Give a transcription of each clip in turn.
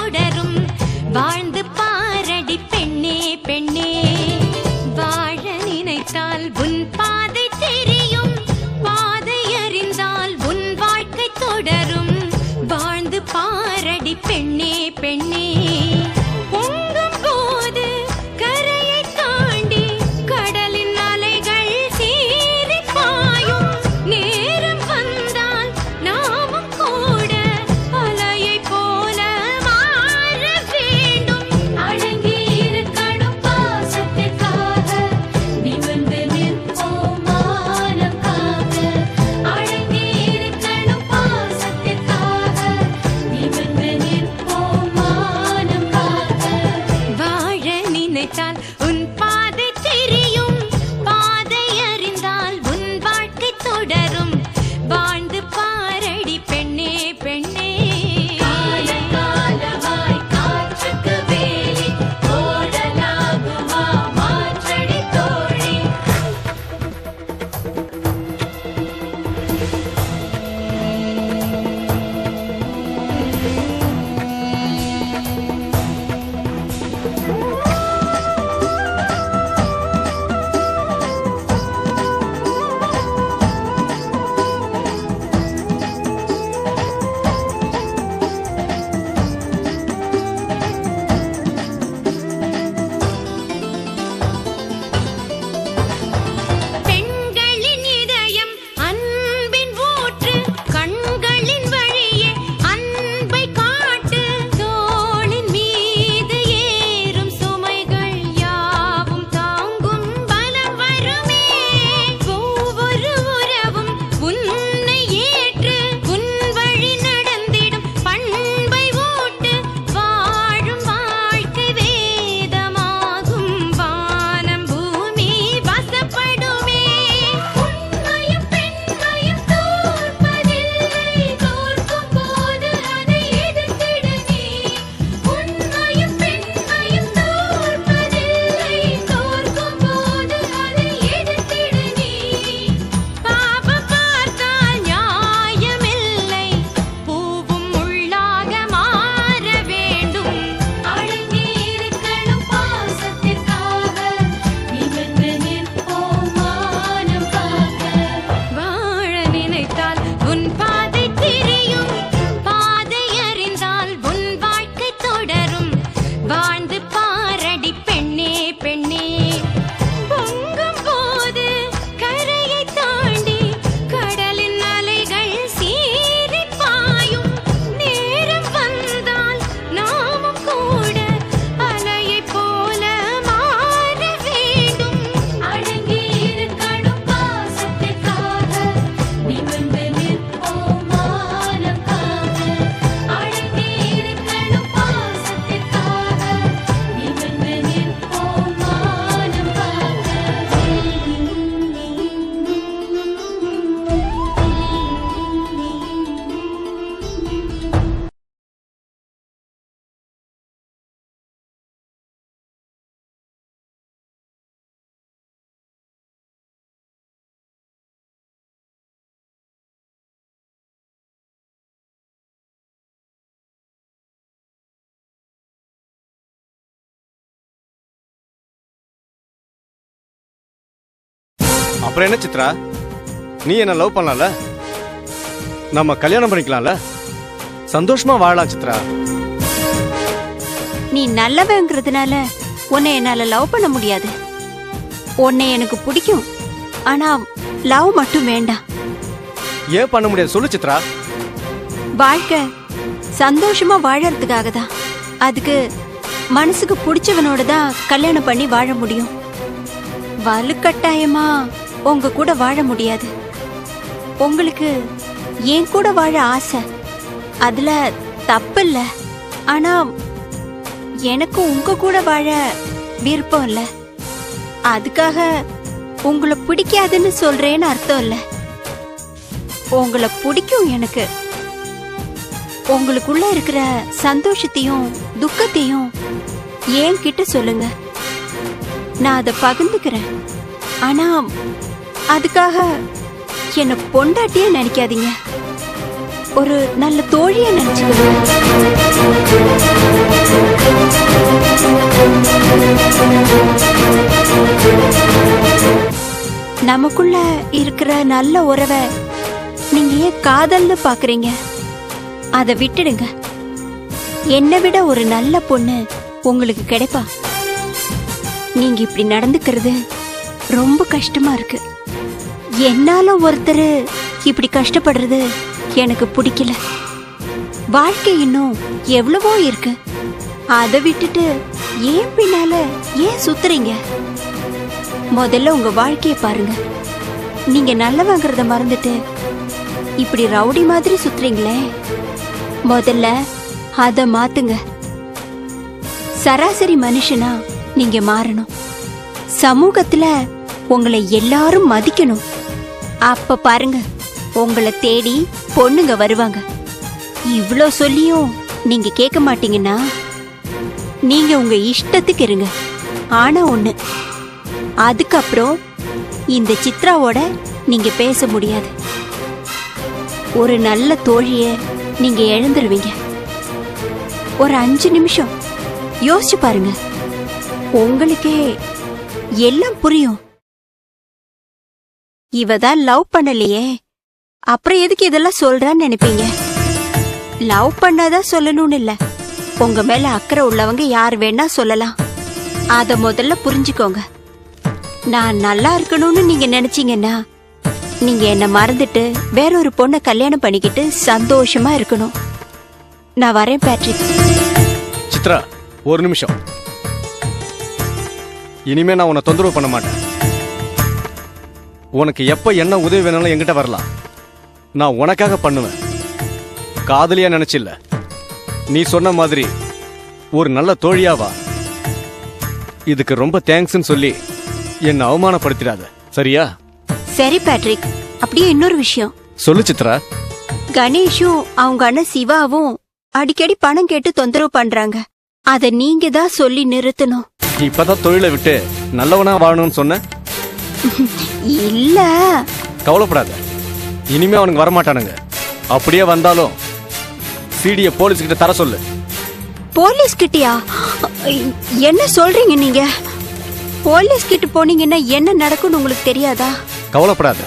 தொடரும். வாழ்ந்து பாரடி பெண்ணே பெண்ணே, வாழ நினைத்தால் உன் பாதை தெரியும். பாதை அறிந்தால் உன் வாழ்க்கை தொடரும். வாழ்ந்து பாரடி பெண்ணே பெண்ணே. அப்புறம் என்ன சித்ரா, நீ என்ன லவ் பண்ணல, நம்ம கல்யாணம் பண்ணிக்கலாம்ல, சந்தோஷமா வாழலாம் சித்ரா. நீ நல்லவங்கிறதுனால உன்னை என்னால லவ் பண்ண முடியாது. உன்னை எனக்கு பிடிக்கும், ஆனா லவ் மட்டும் வேண்டாம். ஏன் பண்ண முடியாது சொல்லு சித்ரா. வாழ்க்கை சந்தோஷமா வாழறதுக்காக தான். அதுக்கு மனசுக்கு பிடிச்சவனோட தான் கல்யாணம் பண்ணி வாழ முடியும். வலுக்கட்டாயமா உங்க கூட வாழ முடியாது. உங்களுக்கு என் கூட வாழ ஆசை, அதுல தப்பில்ல. ஆனா எனக்கு உங்க கூட வாழ விருப்பம் இல்ல. அதுக்காக உங்களை பிடிக்காதுன்னு சொல்றேன்னு அர்த்தம் இல்ல. உங்களை பிடிக்கும் எனக்கு. உங்களுக்குள்ள இருக்கிற சந்தோஷத்தையும் துக்கத்தையும் என்கிட்ட சொல்லுங்க, நான் அதை பகிர்ந்துக்கிறேன். ஆனா அதுக்காக என்ன பொண்டாட்டியே நினைக்காதீங்க, ஒரு நல்ல தோழிய நினைச்சுக்கணும். நமக்குள்ள இருக்கிற நல்ல உறவை நீங்க ஏன் காதல்னு பாக்குறீங்க? அதை விட்டுடுங்க. என்னை விட ஒரு நல்ல பொண்ணு உங்களுக்கு கிடைப்பா. நீங்க இப்படி நடந்துக்கிறது ரொம்ப கஷ்டமா இருக்கு. என்னால ஒருத்தர் இப்படி கஷ்டப்படுறது எனக்கு பிடிக்கல. வாழ்க்கை இன்னும் எவ்வளவோ இருக்கு. அதை விட்டுட்டு ஏன் பின்னால ஏன் சுத்துறீங்க? முதல்ல உங்க வாழ்க்கைய பாருங்க. நீங்க நல்லவங்கிறத மறந்துட்டு இப்படி ரவுடி மாதிரி சுத்துறீங்களே, முதல்ல அத மாத்துங்க. சராசரி மனுஷனா நீங்க மாறணும். சமூகத்துல உங்களை எல்லாரும் மதிக்கணும். அப்ப பாருங்க, உங்களை தேடி பொண்ணுங்க வருவாங்க. இவ்ளோ சொல்லியும் நீங்க கேட்க மாட்டீங்கன்னா நீங்க உங்க இஷ்டத்துக்கு இருங்க. ஆனா ஒண்ணு, அதுக்கப்புறம் இந்த சித்ராவோட நீங்க பேச முடியாது. ஒரு நல்ல தோழிய நீங்க இழந்துருவீங்க. ஒரு 5 நிமிஷம் யோசிச்சு பாருங்க, உங்களுக்கே எல்லாம் புரியும். இவதான் லவ் பண்ணலையே, அப்புறம் எதுக்கு இதெல்லாம் சொல்றான்னு நினைப்பீங்க. லவ் பண்ணாதான் சொல்லணும்னு இல்ல. உங்க மேல அக்கறை உள்ளவங்க யார் வேணா சொல்லலாம். அத முதல்ல புரிஞ்சுக்கோங்க. நான் நல்லா இருக்கணும்னு நீங்க நினைச்சீங்கன்னா நீங்க என்ன மறந்துட்டு வேற ஒரு பொண்ணை கல்யாணம் பண்ணிக்கிட்டு சந்தோஷமா இருக்கணும். நான் வரேன் பேட்ரிக். சித்ரா, ஒரு நிமிஷம். இனிமே நான் உன்னை தொந்தரவு பண்ண மாட்டேன். உனக்கு எப்ப என்ன உதவி வேணாலும் என்கிட்ட வரலாம். நான் உனக்காக பண்ணுவேன். காதலியா நினைச்சில்ல, நீ சொன்ன மாதிரி ஒரு நல்ல தோழியாவா. இதுக்கு ரொம்ப தேங்க்ஸ்ன்னு சொல்லி என்ன அவமானப்படுத்திடாத, சரியா? சரி பேட்ரிக். அப்படியே இன்னொரு விஷயம் சொல்லு சித்ரா. கணேஷும் அவங்க அண்ணன் சிவாவும் அடிக்கடி பணம் கேட்டு தொந்தரவு பண்றாங்க. அத நீங்க தான் சொல்லி நிறுத்தணும். இப்பதான் தொழிலை விட்டு நல்லவனா வாழணும்னு சொன்ன. இல்ல, கவலைப்படாத. இனிமே அவனுக்கு வரமாட்டானுங்க. அப்படியே வந்தாலும் சிடிய போலீஸ் கிட்ட தர சொல்லு. போலீஸ் கிட்டயா? என்ன சொல்றீங்க நீங்க? போலீஸ் கிட்ட போனீங்கன்னா என்ன நடக்கும்னு உங்களுக்கு தெரியாதா? கவலைப்படாத,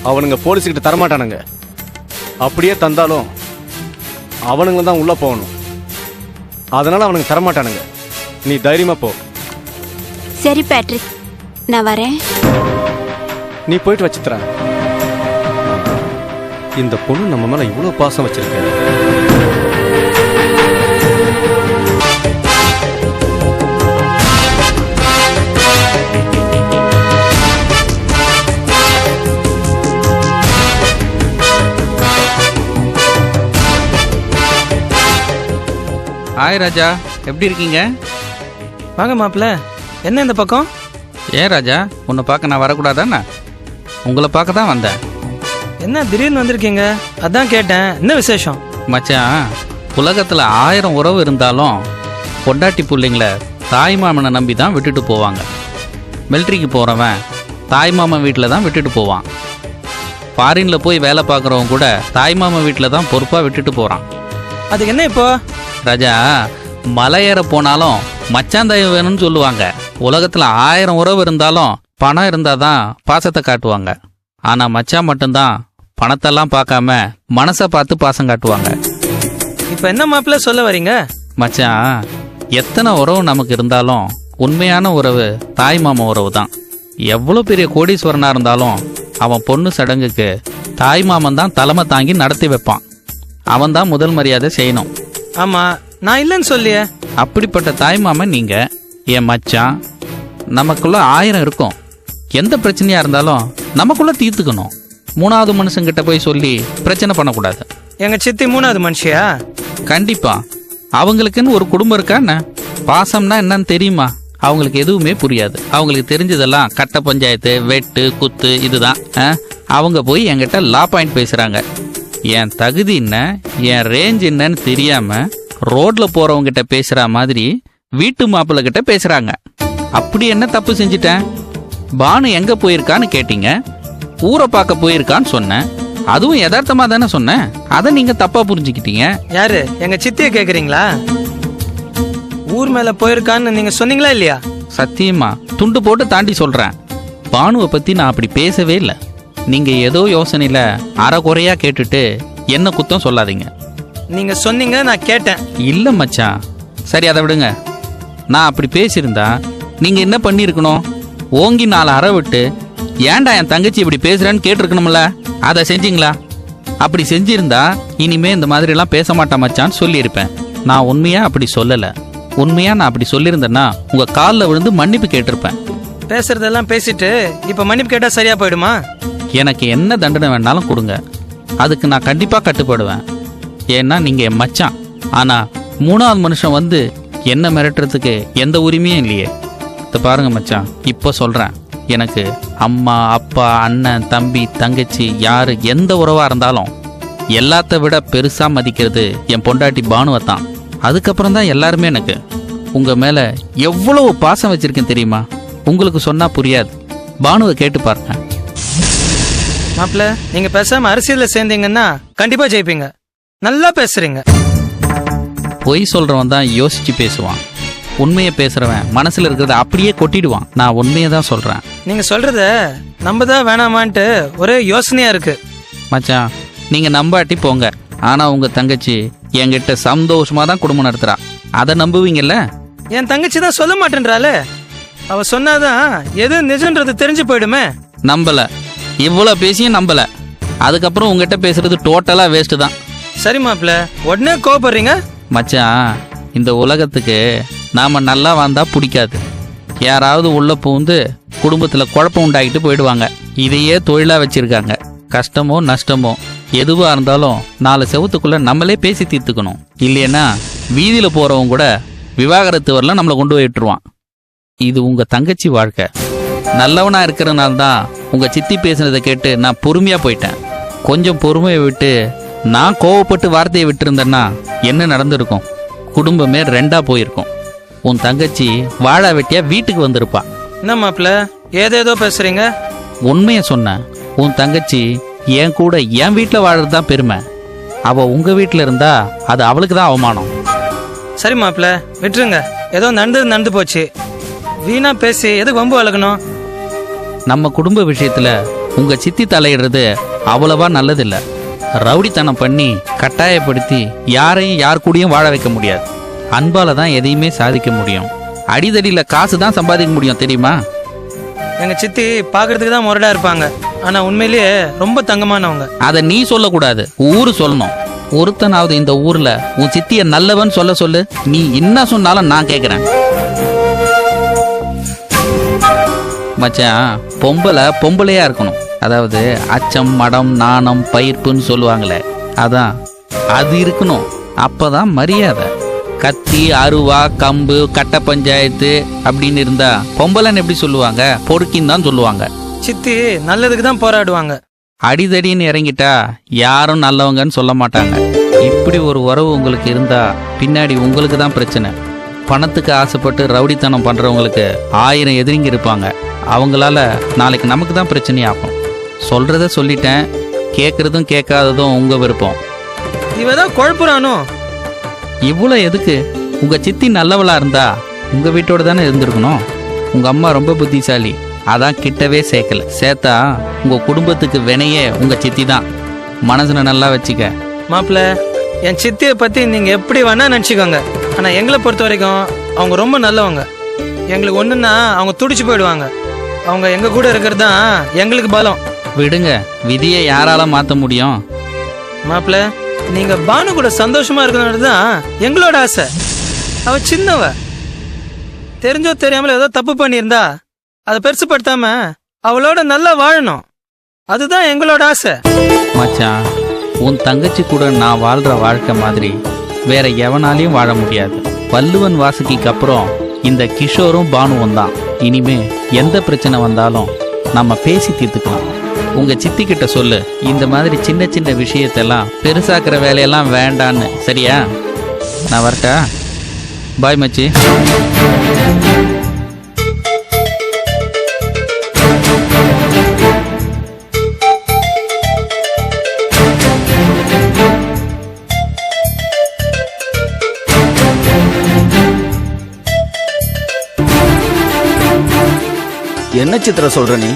அவனுங்க போலீஸ் கிட்ட தரமாட்டானுங்க. அப்படியே தந்தாலும் அவனுங்க தான் உள்ள போகணும். அதனால அவனுங்க தரமாட்டானுங்க. நீ தைரியமா போ. சரி பேட்ரிக், நான் வரேன். நீ போயிட்டு வச்சித்ரா. இந்த பொண்ணு நம்ம மேல இவ்வளவு பாசம் வச்சிருக்க. ஹாய் ராஜா, எப்படி இருக்கீங்க? வாங்க மாப்பிள்ள. என்ன இந்த பக்கம்? ஏன் ராஜா, உன்னை பார்க்க நான் வரக்கூடாதாண்ணா? உங்களை பார்க்க தான் வந்தேன். என்ன திடீர்னு வந்திருக்கீங்க? அதான் கேட்டேன், என்ன விசேஷம்? மச்சான், உலகத்தில் 1000 உறவு இருந்தாலும் பொண்டாட்டி பிள்ளைங்கள தாய் மாமனை நம்பி தான் விட்டுட்டு போவாங்க. மிலிட்ரிக்கு போகிறவன் தாய் மாமன் வீட்டில் தான் விட்டுட்டு போவான். ஃபாரினில் போய் வேலை பார்க்குறவங்க கூட தாய் மாமன் வீட்டில் தான் பொறுப்பாக விட்டுட்டு போகிறான். அதுக்கு என்ன இப்போ? ராஜா, மலை ஏற போனாலும் மச்சாந்தயம் வேணும்னு சொல்லுவாங்க. உலகத்தில் 1000 உறவு இருந்தாலும் பணம் இருந்தால் தான் பாசத்தை காட்டுவாங்க. ஆனால் மச்சான் மட்டும்தான் பணத்தெல்லாம் பார்க்காம மனசை பார்த்து பாசம் காட்டுவாங்க. இப்போ என்ன மாப்பிள்ள சொல்ல வரீங்க? மச்சான், எத்தனை உறவு நமக்கு இருந்தாலும் உண்மையான உறவு தாய் மாமா உறவு தான். எவ்வளோ பெரிய கோடீஸ்வரனாக இருந்தாலும் அவன் பொண்ணு சடங்குக்கு தாய் மாமன் தான் தலைமை தாங்கி நடத்தி வைப்பான். அவன் தான் முதல் மரியாதை செய்யணும். ஆமாம், நான் இல்லைன்னு சொல்லியே. அப்படிப்பட்ட தாய் மாமன் நீங்கள். என் மச்சான், நமக்குள்ள 1000 இருக்கும். எந்த பிரச்சனையாக இருந்தாலும் நமக்குள்ள தீர்த்துக்கணும். 3வது மனுஷங்கிட்ட போய் சொல்லி பிரச்சனை பண்ணக்கூடாது. எங்கள் சித்தி 3வது மனுஷியா? கண்டிப்பா. அவங்களுக்குன்னு ஒரு குடும்பம் இருக்கா என்ன? பாசம்னா என்னன்னு தெரியுமா? அவங்களுக்கு எதுவுமே புரியாது. அவங்களுக்கு தெரிஞ்சதெல்லாம் கட்ட பஞ்சாயத்து, வெட்டு, குத்து, இதுதான். அவங்க போய் என்கிட்ட லா பாயிண்ட் பேசுறாங்க. என் தகுதி என்ன, என் ரேஞ்ச் என்னன்னு தெரியாம ரோட்ல போறவங்கிட்ட பேசுற மாதிரி வீட்டு மாப்பிள்ளை கிட்ட பேசுறாங்க. அப்படி என்ன தப்பு செஞ்சிட்டேன்? பானு எங்க போயிருக்கான்னு கேட்டீங்க. ஊரை பார்க்க போயிருக்கான்னு சொன்னேன். அதுவும் யதார்த்தமா தானே சொன்னேன். அதை நீங்க தப்பா புரிஞ்சுக்கிட்டீங்க. யாரு? எங்க சித்தியை கேக்குறீங்களா? ஊர் மேல போயிருக்கான்னு நீங்க சொன்னீங்களா இல்லையா? சத்தியமா துண்டு போட்டு தாண்டி சொல்றேன். பானுவை பத்தி நான் அப்படி பேசவே இல்லை. நீங்க ஏதோ யோசனையில அரைகுறையா கேட்டுட்டு என்ன குத்தம் சொல்லாதீங்க. நீங்க சொன்னீங்க, நான் கேட்டேன். இல்ல மச்சான், சரி அதை விடுங்க. நான் அப்படி பேசியிருந்தா நீங்க என்ன பண்ணியிருக்கணும்? ஓங்கி 4 அறை விட்டு ஏன்டா என் தங்கச்சி இப்படி பேசுறேன்னு கேட்டிருக்கணும்ல. அதை செஞ்சீங்களா? அப்படி செஞ்சிருந்தா இனிமே இந்த மாதிரி எல்லாம் பேச மாட்டேன் மச்சான்னு சொல்லியிருப்பேன். நான் உண்மையா அப்படி சொல்லலை. உண்மையா நான் அப்படி சொல்லியிருந்தேன்னா உங்க காலில் விழுந்து மன்னிப்பு கேட்டிருப்பேன். பேசுறதெல்லாம் பேசிட்டு இப்ப மன்னிப்பு கேட்டா சரியா போயிடுமா? எனக்கு என்ன தண்டனை வேணாலும் கொடுங்க, அதுக்கு நான் கண்டிப்பா கட்டுப்படுவேன். ஏன்னா நீங்க என் மச்சான். ஆனா 3வது மனுஷன் வந்து என்ன மிரட்டுறதுக்கு எந்த உரிமையும் இல்லையே. இதை பாருங்க மச்சான், இப்போ சொல்றேன். எனக்கு அம்மா, அப்பா, அண்ணன், தம்பி, தங்கச்சி, யாரு எந்த உறவா இருந்தாலும் எல்லாத்த விட பெருசா மதிக்கிறது என் பொண்டாட்டி பானுவை தான். அதுக்கப்புறம் தான் எல்லாருமே. எனக்கு உங்க மேல எவ்வளவு பாசம் வச்சிருக்கேன் தெரியுமா? உங்களுக்கு சொன்னா புரியாது. பானுவை கேட்டு பாருங்க. மாப்பிள்ள, நீங்க பேசாம அரசியல்ல சேர்ந்தீங்கன்னா கண்டிப்பா ஜெயிப்பீங்க. நல்லா பேசுறீங்க. பொய் சொல்றவன் தான் யோசிச்சு பேசுவான். உண்மையை பேசுறவன் மனசுல இருக்கிறத அப்படியே கொட்டிடுவான். நான் உண்மையை தான் சொல்றேன். நீங்க சொல்றத நம்பதான் வேணாமான்ட்டு ஒரே யோசனையா இருக்கு. மச்சான், நீங்க நம்பாட்டி போங்க. ஆனா உங்க தங்கச்சி என்கிட்ட சந்தோஷமா தான் குடும்பம் நடத்துறா. அதை நம்புவீங்கல்ல? என் தங்கச்சி தான் சொல்ல மாட்டேன்றாளே. அவ சொன்னாதான் எது நிஜன்றது தெரிஞ்சு போயிடுமே. நம்பல, இவ்வளவு பேசியும் நம்பல. அதுக்கப்புறம் உங்ககிட்ட பேசுறது டோட்டலா வேஸ்ட் தான். சரி மாப்பிள்ள, உடனே கோபப்படுறீங்க. மச்சான், இந்த உலகத்துக்கு நாம நல்லா வாழ்ந்தா பிடிக்காது. யாராவது உள்ள பூந்து குடும்பத்துல குழப்பம் உண்டாக்கிட்டு போயிடுவாங்க. இதையே தொழிலா வச்சிருக்காங்க. கஷ்டமோ நஷ்டமோ எதுவா இருந்தாலும் 4 செவத்துக்குள்ள நம்மளே பேசி தீர்த்துக்கணும். இல்லைன்னா வீதியில போறவங்க கூட விவாகரத்து வரல நம்மளை கொண்டு போய் விட்டுருவான். இது உங்க தங்கச்சி வாழ்க்கை. நல்லவனா இருக்கிறனால தான் உங்க சித்தி பேசுனதை கேட்டு நான் பொறுமையா போயிட்டேன். கொஞ்சம் பொறுமையை விட்டு நான் கோவப்பட்டு வார்த்தையை விட்டுருந்தேன்னா என்ன நடந்திருக்கும்? குடும்பமே 2ஆ போயிருக்கும். உன் தங்கச்சி வாழா வெட்டியா வீட்டுக்கு வந்திருப்பா. என்ன மாப்பிள்ள, ஏதேதோ பேசுறீங்க? உண்மையை சொன்னேன். உன் தங்கச்சி என் கூட என் வீட்டில் வாழறது தான் பெருமை. அவ உங்க வீட்டில் இருந்தா அது அவளுக்கு தான் அவமானம். சரி மாப்பிள்ள, விட்டுருங்க. ஏதோ நடந்து போச்சு. வீணா பேசி எதுக்கு வம்பு வளர்க்கணும்? நம்ம குடும்ப விஷயத்துல உங்க சித்தி தலையிடுறது அவ்வளவா நல்லதில்லை. ரவுடித்தனம் பண்ணி கட்டாயப்படுத்தி யாரையும் யார் கூடயும் வாழ வைக்க முடியாது. அன்பால தான் எதையுமே சாதிக்க முடியும். அடிதடியில காசு தான் சம்பாதிக்க முடியும், தெரியுமா? எங்க சித்தி பாக்குறதுக்கு தான் முரடா இருப்பாங்க. ஆனா உண்மையிலேயே ரொம்ப தங்கமானவங்க. அதை நீ சொல்லக்கூடாது, ஊரு சொல்லணும். ஒருத்தனாவது இந்த ஊர்ல உன் சித்திய நல்லவன் சொல்ல சொல்லு. நீ என்ன சொன்னாலும் நான் கேட்கிறேன். மச்சான், பொம்பளையா இருக்கணும். அதாவது அச்சம், மடம், நாணம், பயிர்ப்புன்னு சொல்லுவாங்களே, அதான் அது இருக்கணும். அப்பதான் மரியாதை. கத்தி, அருவா, கம்பு, கட்ட பஞ்சாயத்து அப்படின்னு இருந்தா பொம்பளைன்னு எப்படி சொல்லுவாங்க? பொறுக்கின்னு தான் சொல்லுவாங்க. சித்தி நல்லதுக்கு தான் போராடுவாங்க. அடிதடின்னு இறங்கிட்டா யாரும் நல்லவங்கன்னு சொல்ல மாட்டாங்க. இப்படி ஒரு உறவு உங்களுக்கு இருந்தா பின்னாடி உங்களுக்கு தான் பிரச்சனை. பணத்துக்கு ஆசைப்பட்டு ரவுடித்தனம் பண்றவங்களுக்கு 1000 எதிரிங்க இருப்பாங்க. அவங்களால நாளைக்கு நமக்கு தான் பிரச்சனையாகும். சொல்றத சொல்லிட்டேன். கேட்கறதும் கேட்காததும் உங்க விருப்பம். இவதான் குழப்புறானோ? இவ்வளோ எதுக்கு? உங்க சித்தி நல்லவளா இருந்தா உங்க வீட்டோட தானே இருந்திருக்கணும். உங்க அம்மா ரொம்ப புத்திசாலி, அதான் கிட்டவே சேர்க்கல. சேர்த்தா உங்க குடும்பத்துக்கு வினையே உங்க சித்தி தான். மனசுல நல்லா வச்சுக்க. மாப்பிள்ள, என் சித்தியை பத்தி நீங்க எப்படி வேணா நினைச்சுக்கோங்க. ஆனா எங்களை பொறுத்த வரைக்கும் அவங்க ரொம்ப நல்லவங்க. எங்களுக்கு ஒண்ணுன்னா அவங்க துடிச்சு போயிடுவாங்க. அவங்க எங்க கூட இருக்கிறது தான் எங்களுக்கு பலம். விடுங்க, விதியை யாரால மாத்த முடியும்? மாப்பிள்ள, நீங்க பானு கூட சந்தோஷமா இருக்கணும்னு தான் எங்களோட ஆசை. அவ சின்னவ, தெரிஞ்சோ தெரியாமல ஏதோ தப்பு பண்ணியிருந்தா அதை பெருசுப்படுத்தாம அவளோட நல்லா வாழணும். அதுதான் எங்களோட ஆசை. மச்சான், உன் தங்கச்சி கூட நான் வாழ்ற வாழ்க்கை மாதிரி வேற எவனாலையும் வாழ முடியாது. வள்ளுவன் வாசுகிக்கு அப்புறம் இந்த கிஷோரும் பானுவும் தான். இனிமே எந்த பிரச்சனை வந்தாலும் நம்ம பேசி தீர்த்துக்கலாம். உங்க சித்தி கிட்ட சொல்லு, இந்த மாதிரி சின்ன சின்ன விஷயத்தெல்லாம் பெருசாக்குற வேலையெல்லாம் வேண்டான்னு. சரியா? நான் வரட்டா? பாய் மச்சி. என்ன சித்திர சொல்ற நீ?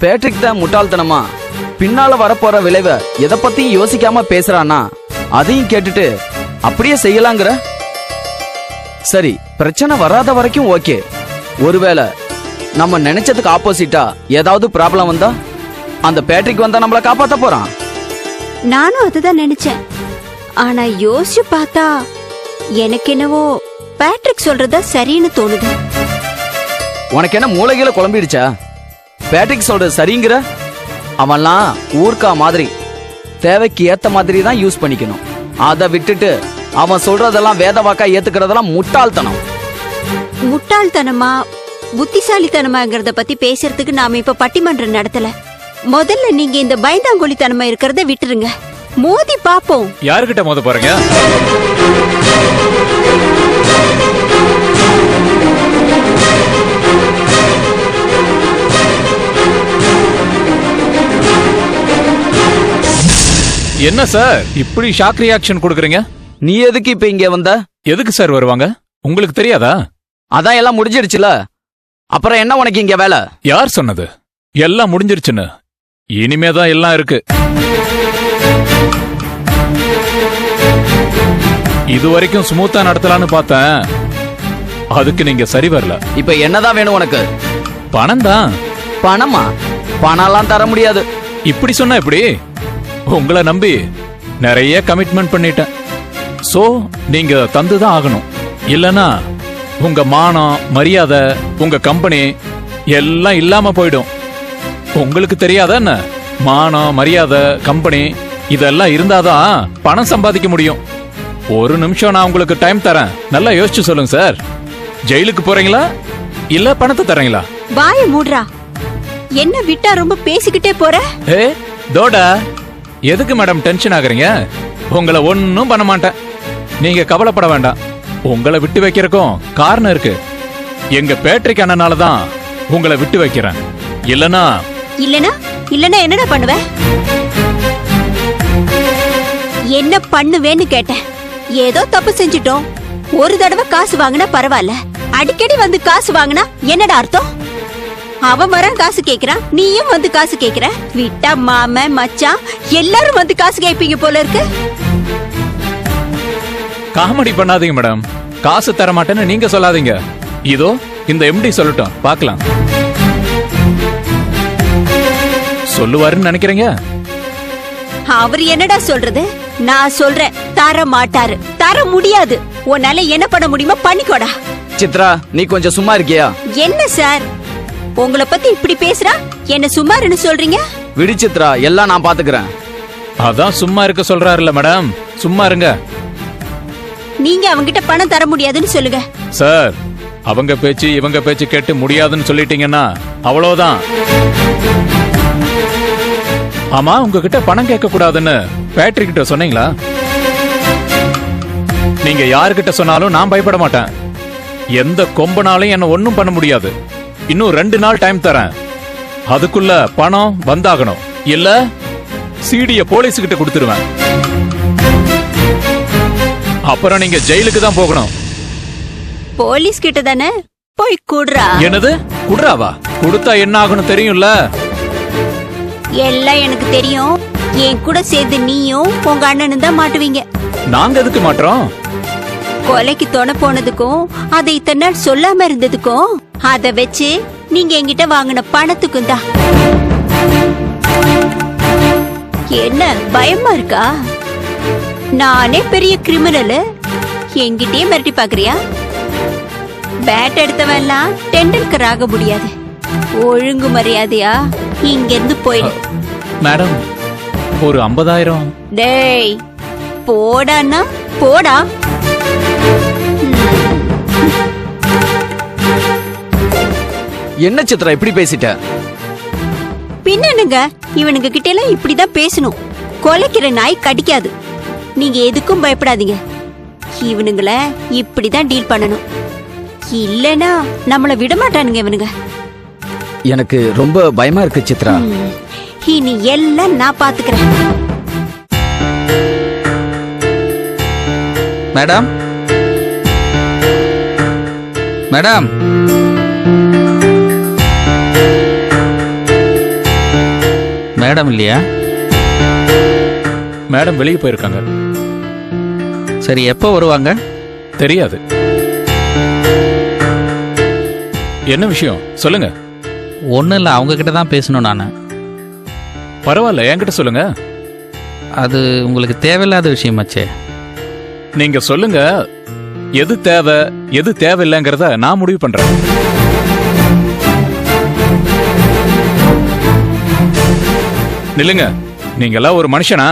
பேட்ரிக் தான் முட்டாள்தனமா பின்னால வரப்போற விளைவை எதை பத்தியும் யோசிக்காம பேசுறானா அதையும் கேட்டுட்டு அப்படியே செய்யலாங்கிற? சரி, பிரச்சனை வராத வரைக்கும் ஓகே. ஒருவேளை நம்ம நினைச்சதுக்கு ஆப்போசிட்டா ஏதாவது ப்ராப்ளம் வந்தா அந்த பேட்ரிக் வந்தா நம்மள காப்பாத்த போறான். நானும் அதுதான் நினைச்சேன். ஆனா யோசிச்சு பார்த்தா எனக்கு என்னவோ பேட்ரிக் சொல்றதா சரின்னு தோணுது. உனக்கு என்ன மூளைகளை குழம்பிடுச்சா? பேட்ரிக் சொல்றது சரிங்கிற? அவன்லாம் ஊர்க்கா மாதிரி தேவைக்கு ஏத்த மாதிரி தான் யூஸ் பண்ணிக்கணும். அதை விட்டுட்டு அவன் சொல்றதெல்லாம் வேத வாக்கா ஏத்துக்கிறதெல்லாம் முட்டாள்தனம். முட்டாள்தனமா புத்திசாலித்தனமாங்கிறத பத்தி பேசுறதுக்கு நாம இப்ப பட்டிமன்றம் நடத்தல. முதல்ல நீங்க இந்த பயந்தாங்கொலித்தனமா இருக்கிறத விட்டுருங்க. மோதி பாப்போம். யாருக்கிட்ட மோத போறீங்க? என்ன சார் இப்படி ஷாக் ரியாக்ஷன் கொடுக்குறீங்க? நீ எதுக்கு இப்ப இங்க வந்த? எதுக்கு சார் வருவாங்க? உங்களுக்கு தெரியாதா? அதான் எல்லாம் முடிஞ்சிடுச்சுல, அப்புறம் என்ன உனக்கு இங்க வேலை? யார் சொன்னது எல்லாம் முடிஞ்சிருச்சுன்னு? இனிமேதான் எல்லாம் இருக்கு. இது வரைக்கும் ஸ்மூத்தா நடத்தலான்னு பார்த்தேன். அதுக்கு நீங்க சரி வரல. இப்ப என்னதான் வேணும் உனக்கு? பணம் தான். பணமா? பணம்லாம் தர முடியாது. இப்படி சொன்னா எப்படி? உங்களை நம்பி நிறைய கமிட்மெண்ட் பண்ணிட்டேன். சோ நீங்க தந்துதான் ஆகணும். இல்லனா உங்க மானம், மரியாதை, உங்க கம்பெனி எல்லாம் இல்லாம போயிடும். உங்களுக்கு தெரியாதா என்ன? மானம், மரியாதை, கம்பெனி இதெல்லாம் இருந்தாதான் பணம் சம்பாதிக்க முடியும். ஒரு நிமிஷம் நான் உங்களுக்கு டைம் தரேன். நல்லா யோசிச்சு சொல்லுங்க சார். ஜெயிலுக்கு போறீங்களா இல்ல பணத்தை தரீங்களா? வாய மூடுறா. என்ன விட்டா ரொம்ப பேசிக்கிட்டே போற? ஏ தோடா, எதுக்கு மேடம் டென்ஷன் ஆகுறீங்க? உங்களை ஒன்னும் பண்ண மாட்டேன். நீங்க கவலைப்பட வேண்டாம். உங்களை விட்டு வைக்கிறக்கும் காரணம் இருக்கு. எங்க பேட்ரிக் அண்ணனால தான் உங்களை விட்டு வைக்கிறேன். இல்லனா இல்லனா இல்லனா என்னடா பண்ணுவ? என்ன பண்ணுவேன்னு கேட்டேன். ஏதோ தப்பு செஞ்சிட்டோம். ஒரு தடவை காசு வாங்கினா பரவாயில்ல, அடிக்கடி வந்து காசு வாங்கினா என்னடா அர்த்தம்? அவன் வரான் காசு கேக்குறான், நீயும் வந்து காசு கேக்குற. விட்டா மாமன், மச்சான் எல்லாரும் வந்து காசு கேட்பீங்க போல இருக்கு. காமெடி பண்ணாதீங்க மேடம். காசு தர மாட்டேன்னு நீங்க சொல்லாதீங்க. இதோ இந்த எம்டி சொல்லட்டும், பார்க்கலாம். சொல்லுவாருன்னு நினைக்கிறீங்க? அவர் என்னடா சொல்றது? நான் சொல்றேன், தர மாட்டாரு, தர முடியாது. உன்னால என்ன பண்ண முடியுமோ பண்ணிக்கோடா. சித்ரா, நீ கொஞ்சம் சும்மா இருக்கியா? என்ன சார், உங்களை பத்தி இப்படி பேசுறா, என்ன சும்மாருன்னு சொல்றீங்க? விடு சித்ரா, எல்லாம் நான் பாத்துக்கிறேன். அதான் சும்மா இருக்க சொல்றாருல்ல மேடம், சும்மா இருங்க. நீங்க அவங்கிட்ட பணம் தர முடியாதுன்னு சொல்லுங்க. சார், அவங்க பேச்சு இவங்க பேச்சு கேட்டு முடியாதுன்னு சொல்லிட்டீங்கன்னா அவ்வளவுதான். ஆமா, உங்ககிட்ட பணம் கேட்க கூடாதுன்னு பேட்ரிக் கிட்ட சொன்னீங்களா? நீங்க யாருக்கிட்ட சொன்னாலும் நான் பயப்பட மாட்டேன். எந்த கொம்பனாலும் என்ன ஒண்ணும் பண்ண முடியாது. இன்னும் 2 நாள் டைம் தரேன். அதுக்குள்ள பணம் வந்தாகணும். இல்ல சிடிய போலீஸ் கிட்ட கொடுத்துருவேன். அப்புறம் நீங்க ஜெயிலுக்கு தான் போகணும். போலீஸ் கிட்ட தானே போய் குடுறா. என்னது குடுறாவா? கொடுத்தா என்ன ஆகணும் தெரியும்ல? எல்லாம் எனக்கு தெரியும். என் கூட சேர்ந்து நீயும் உங்க அண்ணனும் தான் மாட்டுவீங்க. நாங்க எதுக்கு மாட்டோம்? கொலைக்கு துணை போனதுக்கும் அதை இத்தனை நாள் சொல்லாம இருந்ததுக்கும் அத வச்சு நீங்க என்கிட்ட வாங்கின பணத்துக்கும் தான். என்ன பயமா இருக்கா? நானே பெரிய கிரிமினல், என்கிட்டயே மிரட்டி பாக்குறியா? பேட் எடுத்தவெல்லாம் டெண்டல்கர் ஆக முடியாது. ஒழுங்கு மரியாதையா இங்க இருந்து போயிடு. மேடம், ஒரு 50,000. டேய் போடான்னா போடா. என்ன சித்ரா இப்படி பேசிட்ட? பின்னனுங்க, இவனுங்க கிட்ட எல்லாம் இப்படிதான் பேசணும். கொலைக்கிற நாய் கடிக்காது. நீங்க எதுக்கும் பயப்படாதீங்க. இவனுங்கள இப்படிதான் டீல் பண்ணணும். இல்லனா நம்மள விட மாட்டானுங்க இவனுங்க. எனக்கு ரொம்ப பயமா இருக்கு சித்ரா. இனி எல்லாம் நான் பாத்துக்கிறேன். மேடம், மேடம், மேடம் இல்லையா? மேடம் வெளியே போயிருக்காங்க. சரி, எப்போ வருவாங்க? தெரியாது. என்ன விஷயம் சொல்லுங்க. ஒன்றும் இல்லை, அவங்க கிட்ட தான் பேசணும் நான். பரவாயில்ல, என்கிட்ட சொல்லுங்க. அது உங்களுக்கு தேவையில்லாத விஷயமாச்சே. நீங்க சொல்லுங்க. எது தேவை எது தேவையில்லைங்கிறத நான் முடிவு பண்றேன். நில்லுங்க, நீங்க எல்லாம் ஒரு மனுஷனா?